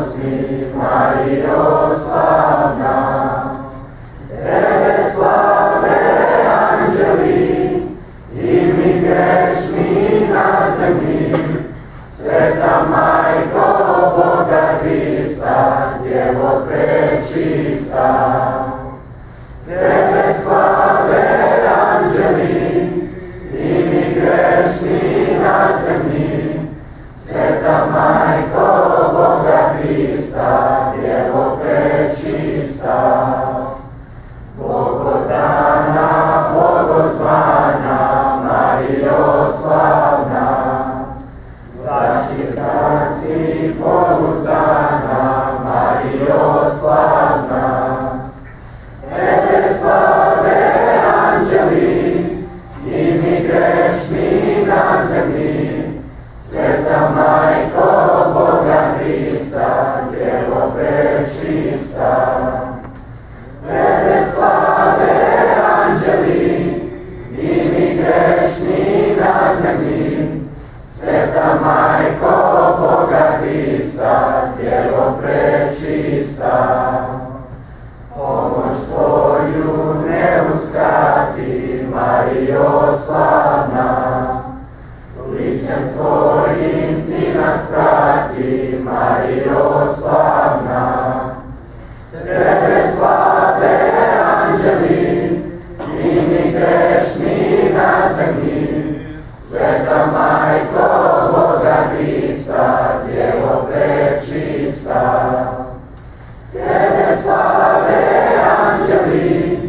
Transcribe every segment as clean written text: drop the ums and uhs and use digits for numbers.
milosni, Marijo slavna. Tebe slave anđeli i mi grešni na zemlji, Sveta Majko Boga Hrista, Djevo prečista. Tebe slave anđeli i mi grešni na zemlji, Sveta Majko Boga Hrista, Djevo prečista. Bogodana, bogozvana, Marijo slavna, zaštita si pouzdana, Marijo slavna. Tebe slave anđeli i mi grešni na zemlji, Sveta Majko Boga Hrista, Djevo prečista. Tebe slave anđeli i mi grešni na zemlji, Sveta Majko Boga Hrista, Djevo prečista. Pomoć Tvoju ne uskrati, Marijo slavna, licem Tvojim Ti nas prati, Marijo slavna. Tebe slave anđeli i mi grešni na zemlji, Sveta Majko Boga Hrista, Djevo prečista. Tebe slave anđeli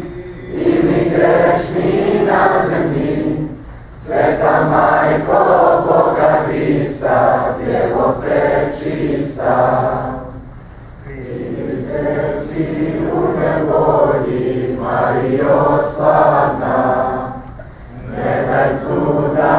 i mi grešni na zemlji, Sveta Majko Boga Hrista, Djevo prečista. Primitelj si u nevolji, Marijo slavna, ne daj zluda